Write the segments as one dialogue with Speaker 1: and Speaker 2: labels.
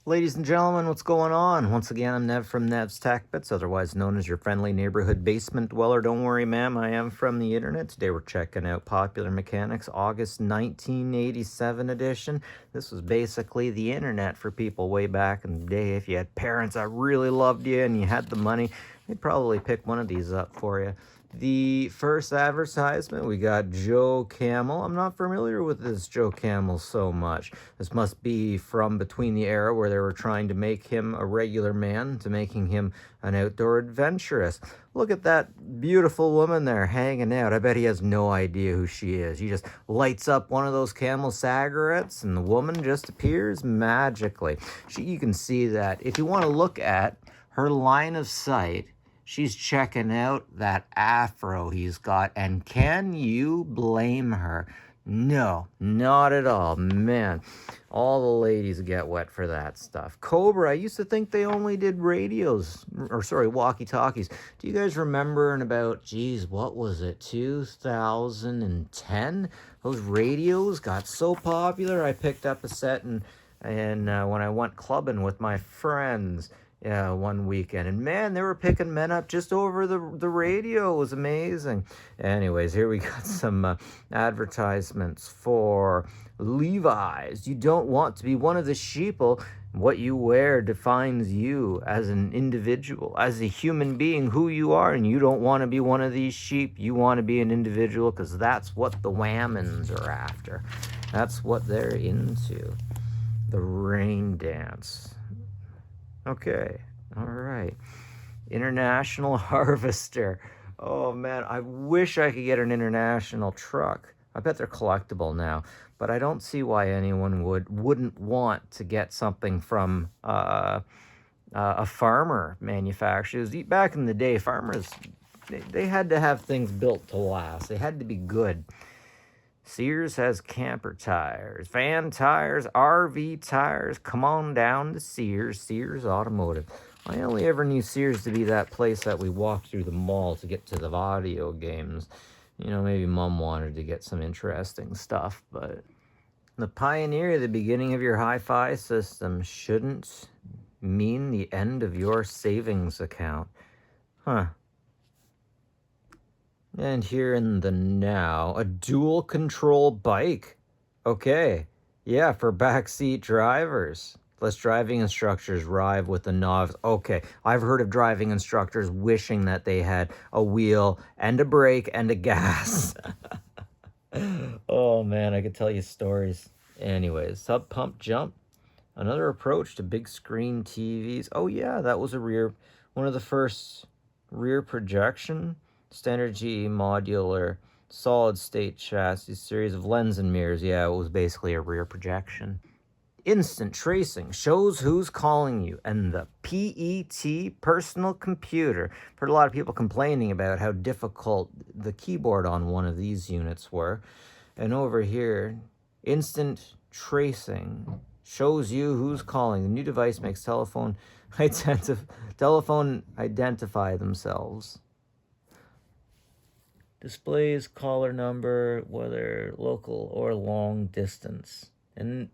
Speaker 1: Ladies and gentlemen, what's going on? Once again, I'm Nev from Nev's Tech Bits, otherwise known as your friendly neighborhood basement dweller. Don't worry, ma'am, I am from the internet. Today we're checking out Popular Mechanics, August 1987 edition. This was basically the internet for people way back in the day. If you had parents that really loved you and you had the money, they'd probably pick one of these up for you. The first advertisement, we got Joe Camel. I'm not familiar with this Joe Camel so much. This must be from between the era where they were trying to make him a regular man to making him an outdoor adventurist. Look at that beautiful woman there hanging out. I bet he has no idea who she is. He just lights up one of those Camel cigarettes and the woman just appears magically. You can see that if you want to look at her line of sight, she's checking out that afro he's got, and can you blame her? No, not at all. Man, all the ladies get wet for that stuff. Cobra, I used to think they only did radios, or sorry, walkie-talkies. Do you guys remember in about, geez, what was it, 2010? Those radios got so popular, I picked up a set and when I went clubbing with my friends, one weekend, and man, they were picking men up just over the radio. It was amazing. Anyways, here we got some advertisements for Levi's. You don't want to be one of the sheeple. What you wear defines you as an individual, as a human being, who you are, and you don't want to be one of these sheep. You want to be an individual because that's what the whammons are after. That's what they're into. The rain dance. Okay, all right. International Harvester. Oh man, I wish I could get an international truck. I bet they're collectible now, but I don't see why anyone wouldn't want to get something from a farmer manufacturer. Back in the day, farmers they had to have things built to last. They had to be good. Sears has camper tires, van tires, RV tires. Come on down to Sears, Sears Automotive. I only ever knew Sears to be that place that we walked through the mall to get to the audio games. You know, maybe Mom wanted to get some interesting stuff, but the pioneer, the beginning of your hi-fi system, shouldn't mean the end of your savings account. Huh. And here in the now, a dual control bike. Okay, yeah, for backseat drivers. Less driving instructors ride with the knobs. Okay, I've heard of driving instructors wishing that they had a wheel and a brake and a gas. Oh man, I could tell you stories. Anyways, sub pump jump. Another approach to big screen TVs. Oh yeah, that was one of the first rear projection. Standard GE modular solid state chassis series of lens and mirrors. Yeah, it was basically a rear projection. Instant tracing shows who's calling you, and the PET personal computer. I've heard a lot of people complaining about how difficult the keyboard on one of these units were. And over here, instant tracing shows you who's calling. The new device makes telephone identify themselves. Displays caller number, whether local or long distance. And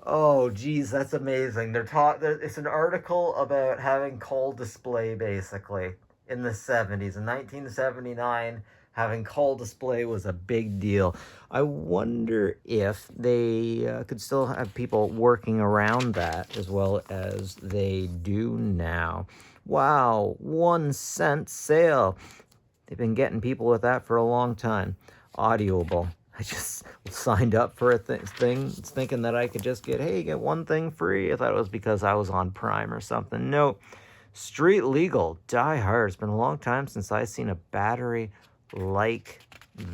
Speaker 1: oh, geez, that's amazing. It's an article about having call display, basically, in the 70s. In 1979, having call display was a big deal. I wonder if they could still have people working around that as well as they do now. Wow, 1 cent sale. They've been getting people with that for a long time. Audible. I just signed up for a thing thinking that I could just get one thing free. I thought it was because I was on Prime or something. No. Street Legal. Die Hard. It's been a long time since I've seen a battery like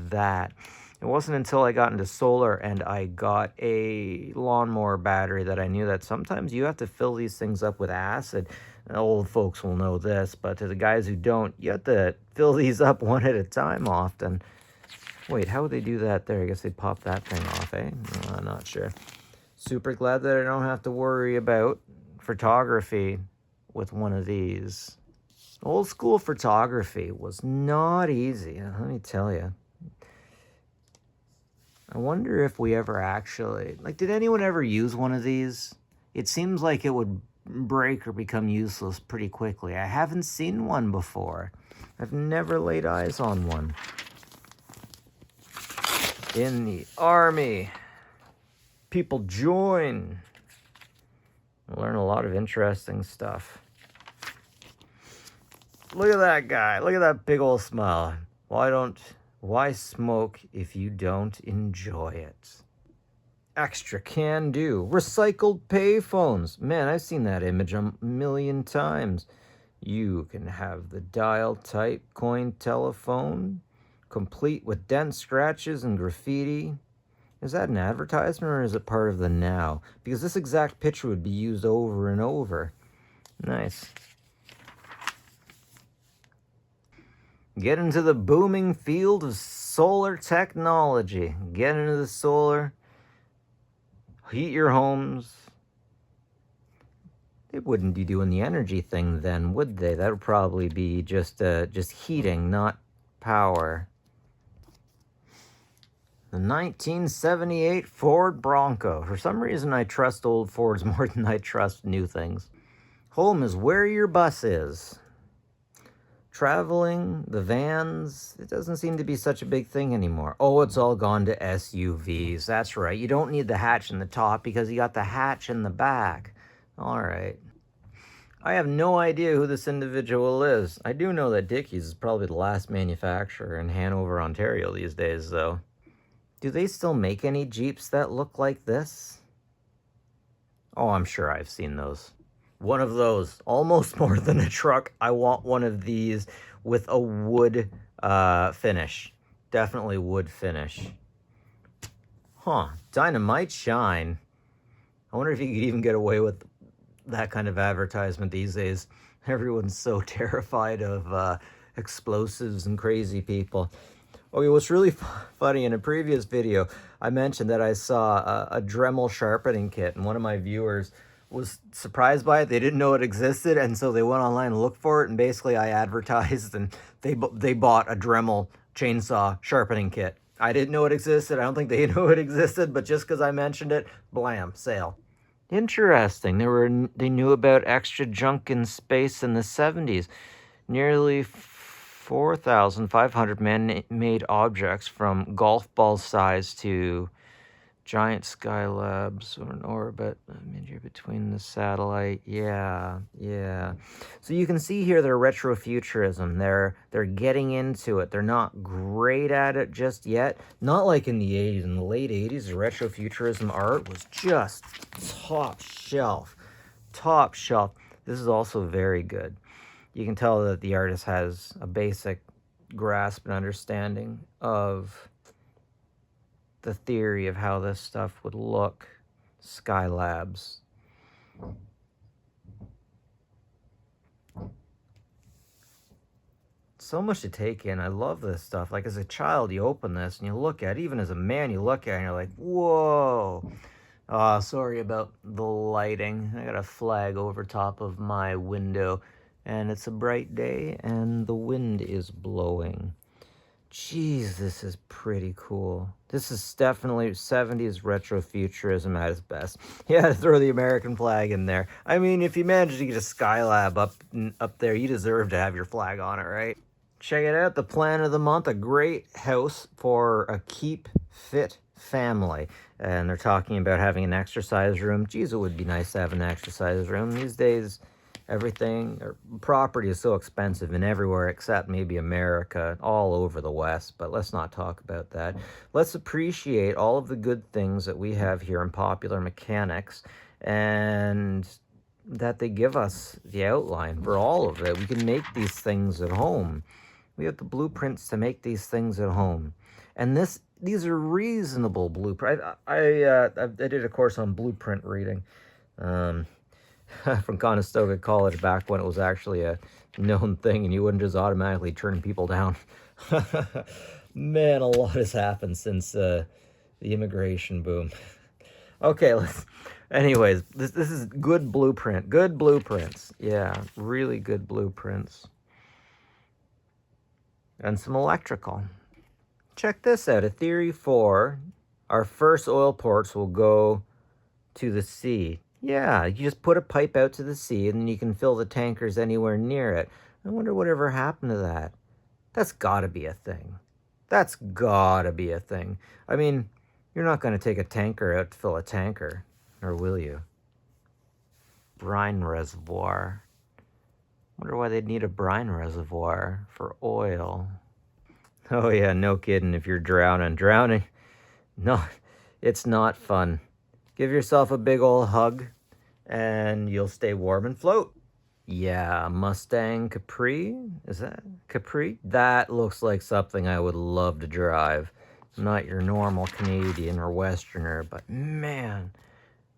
Speaker 1: that. It wasn't until I got into solar and I got a lawnmower battery that I knew that sometimes you have to fill these things up with acid. Old folks will know this, but to the guys who don't, you have to fill these up one at a time often. Wait, how would they do that there? I guess they'd pop that thing off, eh? No, I'm not sure. Super glad that I don't have to worry about photography with one of these. Old school photography was not easy, let me tell you. I wonder if we ever actually, like, did anyone ever use one of these? It seems like it would break or become useless pretty quickly. I haven't seen one before. I've never laid eyes on one. In the army, people join. Learn a lot of interesting stuff. Look at that guy. Look at that big old smile. Why smoke if you don't enjoy it? Extra can do. Recycled payphones. Man, I've seen that image a million times. You can have the dial type coin telephone, complete with dent scratches and graffiti. Is that an advertisement or is it part of the now? Because this exact picture would be used over and over. Nice. Get into the booming field of solar technology. Get into the solar. Heat your homes. They wouldn't be doing the energy thing then, would they? That would probably be just heating, not power. The 1978 Ford Bronco. For some reason, I trust old Fords more than I trust new things. Home is where your bus is. Traveling, the vans, it doesn't seem to be such a big thing anymore. Oh, it's all gone to SUVs. That's right. You don't need the hatch in the top because you got the hatch in the back. All right. I have no idea who this individual is. I do know that Dickies is probably the last manufacturer in Hanover, Ontario these days, though. Do they still make any Jeeps that look like this? Oh, I'm sure I've seen those. One of those, almost more than a truck. I want one of these with a wood finish. Definitely wood finish. Huh, dynamite shine. I wonder if you could even get away with that kind of advertisement these days. Everyone's so terrified of explosives and crazy people. Okay, what's really funny, in a previous video, I mentioned that I saw a Dremel sharpening kit, and one of my viewers was surprised by it. They didn't know it existed, and so they went online and looked for it, and basically I advertised, and they bought a Dremel chainsaw sharpening kit. I didn't know it existed. I don't think they knew it existed, but just because I mentioned it, blam, sale. Interesting. They knew about extra junk in space in the 70s. Nearly 4,500 man-made objects from golf ball size to giant skylabs or an orbit between the satellite. Yeah. So you can see here their retrofuturism. They're getting into it. They're not great at it just yet. Not like in the 80s. In the late 80s, the retrofuturism art was just top shelf. Top shelf. This is also very good. You can tell that the artist has a basic grasp and understanding of the theory of how this stuff would look. Skylabs. So much to take in. I love this stuff. Like, as a child, you open this and you look at it. Even as a man, you look at it and you're like, whoa. Sorry about the lighting. I got a flag over top of my window, and it's a bright day, and the wind is blowing. Jeez, this is pretty cool. This is definitely 70s retrofuturism at its best. You had to throw the American flag in there. I mean, if you managed to get a Skylab up there, you deserve to have your flag on it, right? Check it out, the plan of the month, a great house for a keep fit family. And they're talking about having an exercise room. Geez, it would be nice to have an exercise room. These days, property is so expensive in everywhere except maybe America, all over the West, but let's not talk about that. Let's appreciate all of the good things that we have here in Popular Mechanics, and that they give us the outline for all of it. We can make these things at home. We have the blueprints to make these things at home. And these are reasonable blueprints. I did a course on blueprint reading. From Conestoga College back when it was actually a known thing and you wouldn't just automatically turn people down. Man, a lot has happened since the immigration boom. Okay, anyways, this is good blueprint. Good blueprints. Yeah, really good blueprints. And some electrical. Check this out, a theory for Our first oil ports will go to the sea. Yeah, you just put a pipe out to the sea and then you can fill the tankers anywhere near it. I wonder whatever happened to that. That's gotta be a thing. That's gotta be a thing. I mean, you're not gonna take a tanker out to fill a tanker, or will you? Brine reservoir. Wonder why they'd need a brine reservoir for oil. Oh yeah, no kidding if you're drowning. Drowning, no, it's not fun. Give yourself a big ol' hug and you'll stay warm and float. Yeah, Mustang Capri? Is that Capri? That looks like something I would love to drive. Not your normal Canadian or Westerner, but man,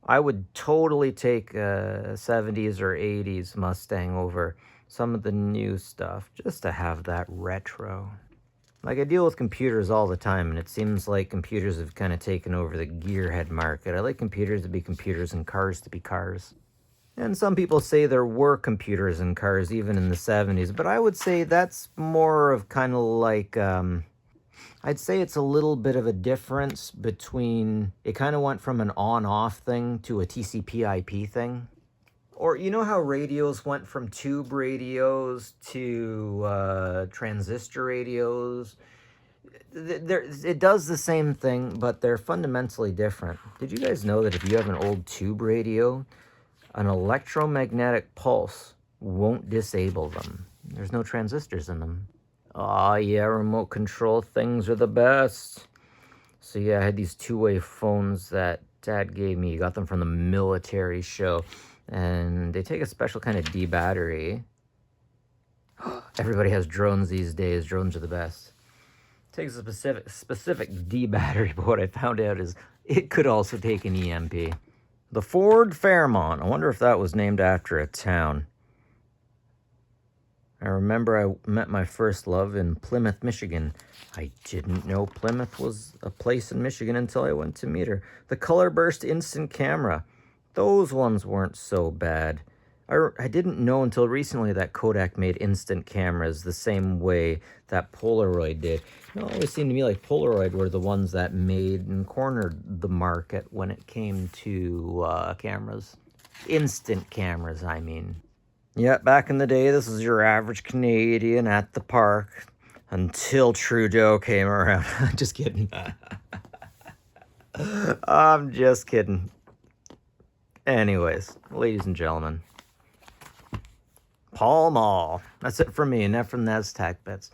Speaker 1: I would totally take a 70s or 80s Mustang over some of the new stuff just to have that retro. Like, I deal with computers all the time, and it seems like computers have kind of taken over the gearhead market. I like computers to be computers and cars to be cars. And some people say there were computers in cars even in the 70s, but I would say that's more of kind of like, I'd say it's a little bit of a difference between, it kind of went from an on-off thing to a TCP/IP thing. Or you know how radios went from tube radios to transistor radios? It does the same thing, but they're fundamentally different. Did you guys know that if you have an old tube radio, an electromagnetic pulse won't disable them? There's no transistors in them. Oh yeah, remote control things are the best. So yeah, I had these two-way phones that Dad gave me. He got them from the military show. And they take a special kind of D battery. Everybody has drones these days. Drones are the best. It takes a specific D battery, but what I found out is it could also take an EMP. The Ford Fairmont. I wonder if that was named after a town. I remember I met my first love in Plymouth, Michigan. I didn't know Plymouth was a place in Michigan until I went to meet her. The Color Burst instant camera. Those ones weren't so bad. I didn't know until recently that Kodak made instant cameras the same way that Polaroid did. It always seemed to me like Polaroid were the ones that made and cornered the market when it came to cameras. Instant cameras, I mean. Yeah, back in the day, this is your average Canadian at the park until Trudeau came around. Just kidding. I'm just kidding. Anyways, ladies and gentlemen, Paul Mall. That's it from me, and that from That's Tech Bits.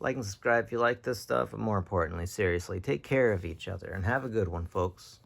Speaker 1: Like and subscribe if you like this stuff, but more importantly, seriously, take care of each other and have a good one, folks.